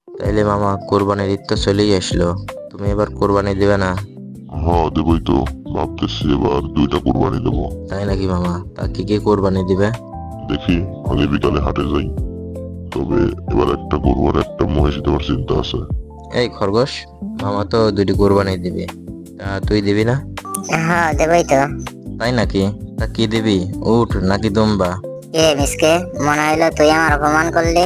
তাইলে মামা কোরবানির ঈদ তো চলেই আসলো, তুমি এবার কোরবানি দিবে না? হ্যাঁ দেবই তো। ভাবতেছি এবার দুইটা কোরবানি দেবো। তাই নাকি মামা? তা কি কি কোরবানি দিবে? দেখি, আগে বিকালে হাটে যাই। তবে এবার একটা গরু আর একটা মহিষ দেওয়ার চিন্তা আছে। এই খরগোশ, মামা তো দুইটি কোরবানি দিবি, তা তুই দিবি না? হ্যাঁ দেবই তো। তাই নাকি? তা কি দিবি, উট নাকি দুম্বা? এ মিসকে, মনে হইলো তুই আমার অপমান করলি।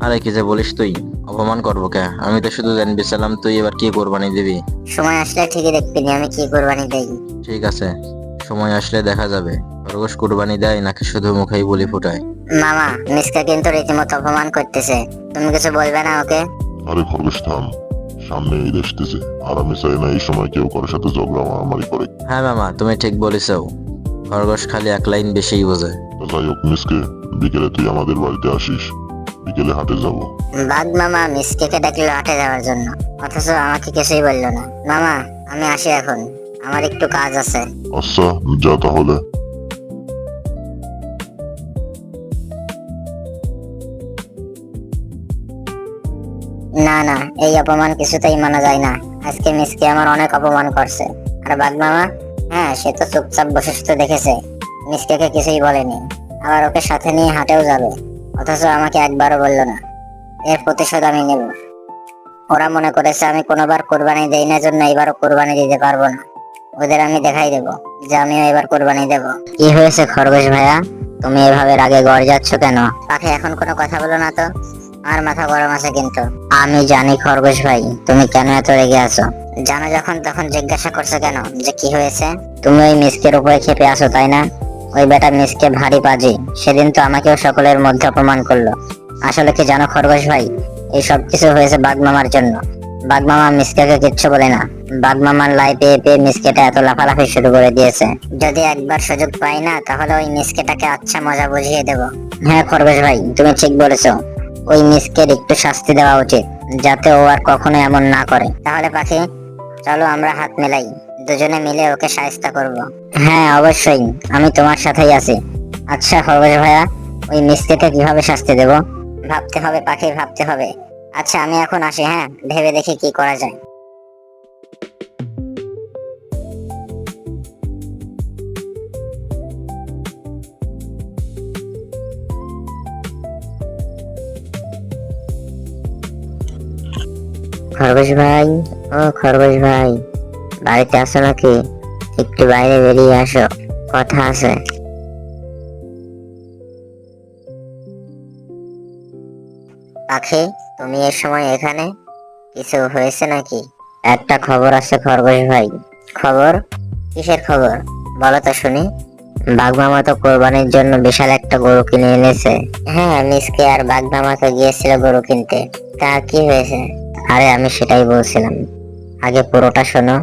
আরে কি যে বলিস তুই, অপমান করবো কে? আমি তো শুধু জানতেছিলাম তুই এবার কি কোরবানি দিবি। সময় আসলে ঠিকই দেখবি নি আমি কি কোরবানি দেই। ঠিক আছে, সময় আসলে দেখা যাবে খরগোশ কোরবানি দেয় নাকি শুধু মুখেই বলি ফুটায়। মামা, মিসকে কিন্তু রীতিমতো অপমান করতেছে, তুমি কিছু বলবে না ওকে? আরে খরগোশ থাম, সামনে ঈদ আসতেছে, আর আমি চাই না এই সময় কেউ কারোর সাথে ঝগড়া মারামারি করে। হ্যাঁ মামা, তুমি ঠিক বলেছো, খরগোশ খালি এক লাইন বেশিই বোঝে। তো যাই হোক মিসকে, বিকেলে তুই আমাদের বাড়িতে আসিস, বিকেলে হাটে যাব। বাঘ মামা মিসকেকে ডাকলো হাটে যাওয়ার জন্য, অথচ আমাকে কিছুই বললো না। মামা, আমি আসি এখন, আমার একটু কাজ আছে। আচ্ছা, যা তাহলে। না না, এই অপমান কিছুতেই মানা যায় না। আজকে মিসকে আমার অনেক অপমান করছে। আর বাঘ মামা, হ্যাঁ সে তো চুপচাপ বসে শুধু দেখেছে, মিসকেকে কিছুই বলেনি। আবার ওকে সাথে নিয়ে হাটেও যাবে, অথচ আমাকে একবারও বললো না। এর প্রতিশোধ আমি নেব। ওরা মনে করেছে আমি কোনোবার কোরবানি দেই না জন্য এবারও কোরবানি দিতে পারবো না। ওদের আমি দেখাই দেব যে আমিও এবার কোরবানি দেব। কি হয়েছে খরগোশ ভাইয়া, তুমি এভাবে রাগে গড় যাচ্ছ কেন? পাখি, এখন কোনো কথা বলো না তো, আমার মাথা গরম আছে কিন্তু। আমি জানি খরগোশ ভাই, তুমি কেন এত রেগে আছো। জানো যখন তখন জিজ্ঞাসা করছো কেন যে কি হয়েছে? তুমি ওই মিসকের উপরে ক্ষেপে আছো তাই না? ওই বেটা মিসকে ভারী পাজি, সেদিন তো আমাকেও সকলের মধ্যে অপমান করলো। আসলে কি জানো খরগোশ ভাই, এই সব কিছু হয়েছে বাগমামার জন্য। বাগমামা মিসকেকে কিচ্ছু বলে না। বাগমামার লাই পেয়ে পেয়ে মিসকেটা এত লাফালাফি শুরু করে দিয়েছে। যদি একবার সুযোগ পাই না, তাহলে ওই মিসকেটাকে আচ্ছা মজা বুঝিয়ে দেব। হ্যাঁ খরগোশ ভাই, তুমি ঠিক বলেছো। ওই মিসকের একটু শাস্তি দেওয়া উচিত, যাতে ও আর কখনো এমন না করে। তাহলে পাখি, চলো আমরা হাত মেলাই, দুজনে মিলে ওকে শায়েস্তা করব। হ্যাঁ অবশ্যই, আমি তোমার সাথেই আছি। আচ্ছা খরগোশ ভাইয়া, ওই মিসকেকে কিভাবে শাস্তি দেব? ভাবতে হবে পাখি, ভাবতে হবে। আচ্ছা আমি এখন আসি, হ্যাঁ ভেবে দেখি কি করা যায়। খরগোশ ভাই, ও খরগোশ ভাই, বাড়িতে আছো নাকি? একটু বাইরে বেরিয়ে আসো, কথা আছে। পাখি, তুমি এর সময় এখানে? কিছু হয়েছে নাকি? একটা খবর আছে খরগোশ ভাই। খবর? কিসের খবর, বলো তো শুনি। বাঘমামা তো কোরবানির জন্য বিশাল একটা গরু কিনে এনেছে। হ্যাঁ, মিসকে আর বাঘমামা তো গিয়েছিল গরু কিনতে। তা কি হয়েছে? আরে আমি সেটাই বলছিলাম, আগে পুরোটা শোনো।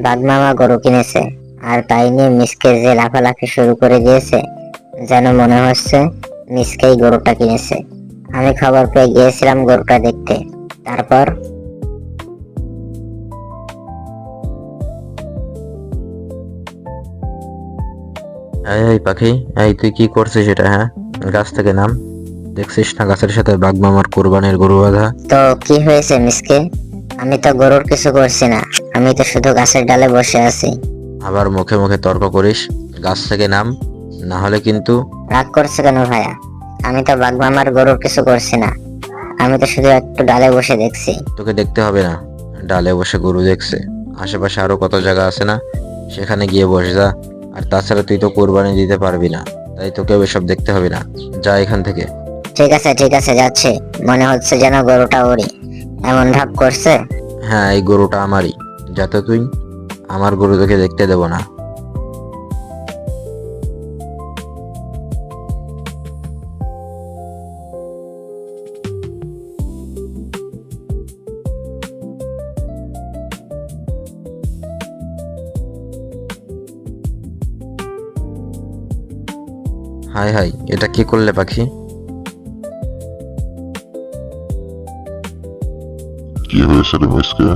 বাঘমামা গরু কিনেছে, আর তাই নিয়ে মিসকে যে লাফালাফি শুরু করে দিয়েছে, যেন মনে হচ্ছে মিসকেই গরুটা কিনেছে। আমি খবর পেয়ে গিয়েছিলাম গরুটা দেখতে। তারপর? এই এই পাখি, এই তুই কি করছিস এটা? হ্যাঁ, গাছ থেকে নাম। দেখছিস না গাছের সাথে বাঘ মামার কোরবানির গরু বাঁধা? তো কি হয়েছে মিসকে? আমি তো গরুর কিছু করছি না, আমি তো শুধু গাছের ডালে বসে আছি। আবার মুখে মুখে তর্ক করিস, গাছ থেকে নাম, না হলে কিন্তু। রাগ করছো কেন ভাইয়া? আমি তো বাঘমামার গরুর কিছু করছি না, আমি তো শুধু একটু ডালে বসে দেখছি। তোকে দেখতে হবে না, ডালে বসে গরু দেখছে, আশেপাশে আরো কত জায়গা আছে না, সেখানে গিয়ে বসে যা। আর তাছাড়া তুই তো কোরবানি দিতে পারবি না, তাই তোকেও এসব দেখতে হবে না, যা এখান থেকে। ঠিক আছে ঠিক আছে, যাচ্ছি। মনে হচ্ছে যেন গরুটা ওরই, এমন ভাব করছে। হ্যাঁ, এই গরুটা আমারই, যাতে তুই। আমার গরু তোকে দেখতে দেবো না। হাই হাই, এটা কি করলে পাখি? কি হয়েছে রে মিসকে?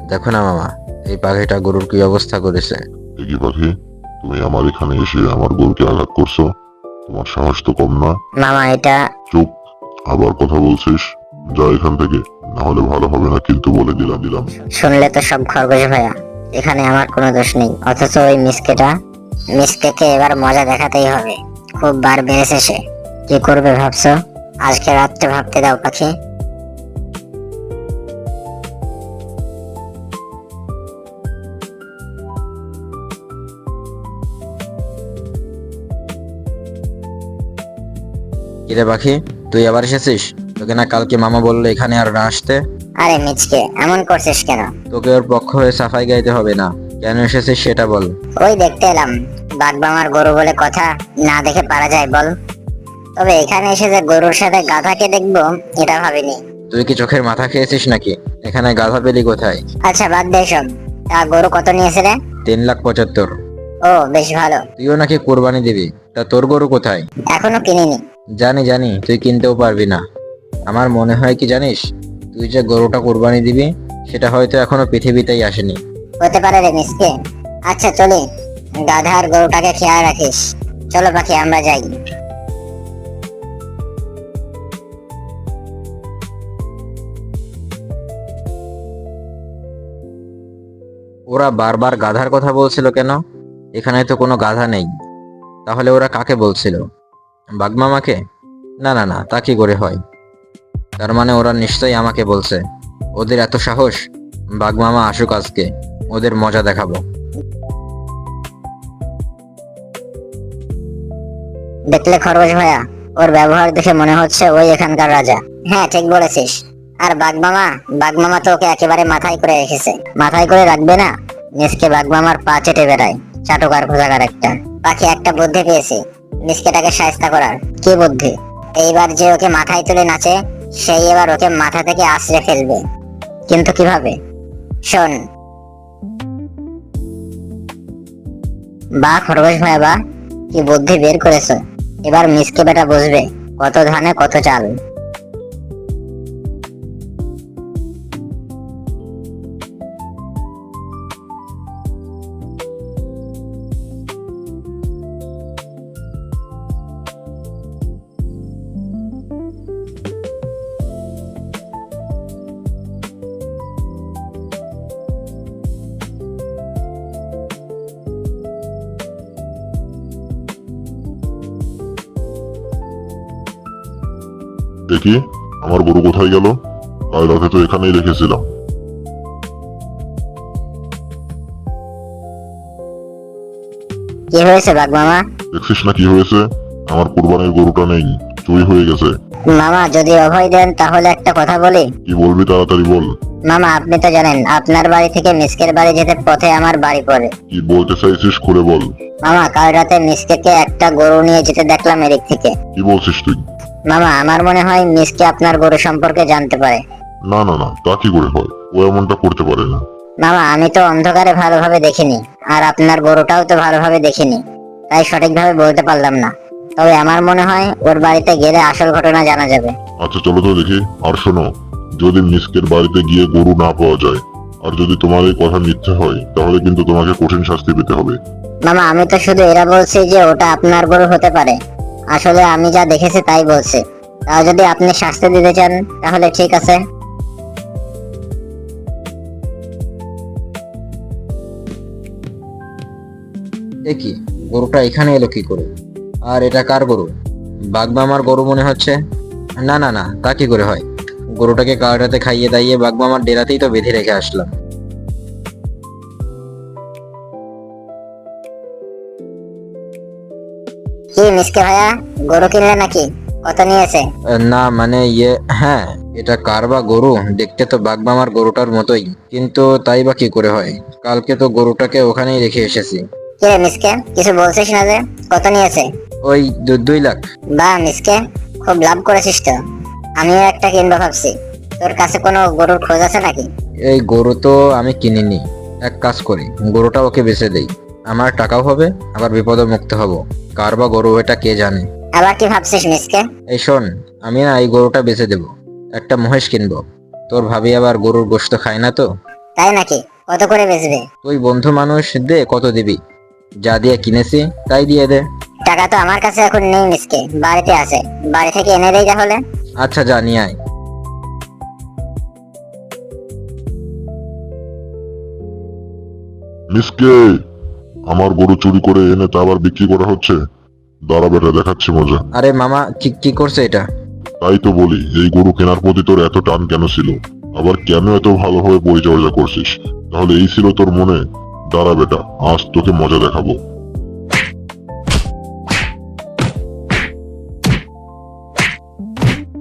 দেখো না মামা, এই পাখিটা গরুর কি অবস্থা করেছে। দেখি পাখি, তুমি আমার এখানে এসে আমার গরুকে আঘাত করছো, তোমার সাহস তো কম না। মামা এটা। চুপ, আবার কথা বলছিস, যা এখান থেকে, না হলে ভালো হবে না, কিন্তু বলে দিলাম দিলাম। শুনলে তো সব খরগোশ ভাইয়া, এখানে আমার কোনো দোষ নেই, অথচ ওই মিসকেকে এবার মজা দেখাতেই হবে। খুব বার বেড়েছে সে। কি করবে ভাবছো? আজকে রাত্রে ভাবতে দাও পাখি। কিরে পাখি, তুই আবার এসেছিস? তোকে না কালকে মামা বললো এখানে আর না আসতে? আরে মিচকে, এমন করছিস কেন? তোকে ওর পক্ষ হয়ে সাফাই গাইতে হবে না। কেন এসেছিস সেটা বল। ওই দেখতে এলাম, বাগবামার গরু বলে কথা, না দেখে পারা যায় বল? তবে এখানে এসে যে গরুর সাথে গাধাকে দেখবো এটা ভাবিনি। তুই কি চোখের মাথা খেয়েছিস নাকি? এখানে গাধা পেলি কোথায়? আচ্ছা বাদ দে সব। তা গরু কত নিয়েছে রে? 3,75,000। ও বেশ ভালো। তুইও নাকি কোরবানি দিবি, তা তোর গরু কোথায়? এখনো কিনিনি। জানি জানি, তুই কিনতেও পারবি না। আমার মনে হয় কি জানিস, তুই যে গরুটা কোরবানি দিবি সেটা হয়তো এখনো পৃথিবীতেই আসেনি। হতে পারে রে মিসকে। আচ্ছা চলি, গাধা আর গরুটাকে খেয়াল রাখিস। চলো পাখি, আমরা যাই। ওরা বারবার গাধার কথা বলছিল কেন? এখানে তো কোনো গাধা নেই। তাহলে ওরা কাকে বলছিল? বাগমামাকে? না না না, তা কি করে হয়? তার মানে ওরা নিশ্চয়ই আমাকে বলছে। ওদের এত সাহস! বাগমামা আসুক আজকে, ওদের মজা দেখাবো। দেখলে খরগোশ ভাইয়া, ওর ব্যবহার দেখে মনে হচ্ছে ওই এখানকার রাজা। হ্যাঁ ঠিক বলেছিস। আর বাগমামা তো ওকে একেবারে মাথায় করে রেখেছে। মাথায় করে রাখবে না? মিসকে বাগমামার পা চেটে বেড়ায়, চাটুকার খোঁজাকার একটা। পাখি, একটা বুদ্ধি পেয়েছি মিসকেটাকে শায়েস্তা করার। কি বুদ্ধি? এইবার যে ওকে মাথায় তুলে নাচে, সেই এবার ওকে মাথা থেকে আছড়ে ফেলবে। কিন্তু কিভাবে? শোন। বা খরগোশ ভাইয়া বা, কি বুদ্ধি বের করেছো! এবার মিসকে বেটা বুঝবে কত ধানে কত চাল। দেখি আমার গরু কোথায় গেল? কাল রাতে তো এখানেই রেখেছিলাম। কি হয়েছে বাগমামা? দেখছিস না কি হয়েছে? আমার কুরবানির গরুটা নেই, চুরি হয়ে গেছে। মামা যদি অভয় দেন তাহলে একটা কথা বলি। কি বলবি তাড়াতাড়ি বল। মামা আপনি তো জানেন আপনার বাড়ি থেকে মিসকের বাড়ি যেতে পথে আমার বাড়ি পড়ে। কি বলতে চাইছিস খুলে বল। মামা কাল রাতে মিসকেকে একটা গরু নিয়ে যেতে দেখলাম এদিক থেকে। কি বলছিস তুই? মামা আমার মনে হয় মিসকে আপনার গরু সম্পর্কে জানতে পারে। না না না, তা কি করে হয়? ও এমনটা করতে পারে না। মামা আমি তো অন্ধকারে ভালোভাবে দেখিনি, আর আপনার গরুটাও তো ভালোভাবে দেখিনি, তাই সঠিকভাবে বলতে পারলাম না। তবে আমার মনে হয় ওর বাড়িতে গেলে আসল ঘটনা জানা যাবে। আচ্ছা চলো তো দেখি। আর শোনো, যদি মিসকের বাড়িতে গিয়ে গরু না পাওয়া যায়, আর যদি তোমার এই কথা মিথ্যে হয়, তাহলে কিন্তু তোমাকে কঠিন শাস্তি পেতে হবে। মামা আমি তো শুধু এরা বলছি যে ওটা আপনার গরু হতে পারে। আসলে আমি যা দেখেছি তাই বলছি। তাও যদি আপনি শাস্তি দিতে চান তাহলে ঠিক আছে। এ কি, গরুটা এখানে এলো কি করে? আর এটা কার গরু? বাগমামার গরু মনে হচ্ছে। না না না, তা কি করে হয়? গরুটাকে কাল রাতে খাইয়ে দাইয়ে বাগমামার ডেরাতেই তো বেঁধে রেখে আসলাম। কি মিসকে ভাইয়া, গরু কিনলে নাকি? কত নিয়েছে? না মানে হ্যাঁ, এটা কার বা গরু? দেখতে তো বাগমামার গরুটার মতোই, কিন্তু তাই বা কি করে হয়? কালকে তো গরুটাকে ওখানেই রেখে এসেছি। কি রে মিসকে, কিছু বলছিস না যে? কত নিয়েছে? ওই 2 লাখ। বাহ মিসকে, খুব লাভ করেছিস তো। আমিও একটা কিনবো ভাবছি। তোর কাছে কোনো গরুর খোঁজ আছে নাকি? এই গরু তো আমি কিনিনি। এক কাজ করি, গরুটা ওকে বেচে দেই। আমার টাকাও হবে, আবার বিপদে মুক্ত হব। কার বা গরু এটা কে জানে। আবার কি ভাবছিস মিসকে? এই শোন, আমি না এই গরুটা বেচে দেব, একটা মহেশ কিনবো। তোর ভাবি আবার গরুর গোশত খায় না তো। তাই নাকি? কত করে বেচবে? তুই বন্ধু মানুষ, দে, কত দিবি? যা দিয়ে কিনেছি তাই দিয়ে দে। টাকা তো আমার কাছে এখন নেই মিসকে, বাড়িতে আছে। বাড়ি থেকে এনে দেই তাহলে। আচ্ছা যা নিয়ে আয়। মিসকে, আমার গরু চুরি করে এনে তা আবার বিক্রি করা হচ্ছে। দাঁড়া বেটা, দেখাচ্ছি মজা। আরে মামা, কি কি করছে এটা? তাই তো বলি, এই গরু কেনার প্রতি তোর এত টান কেন ছিল? আবার কেন এত ভালোভাবে পরিচর্যা করছিস? তাহলে এই ছিল তোর মনে? দাঁড়া বেটা, আজ তোকে মজা দেখাবো।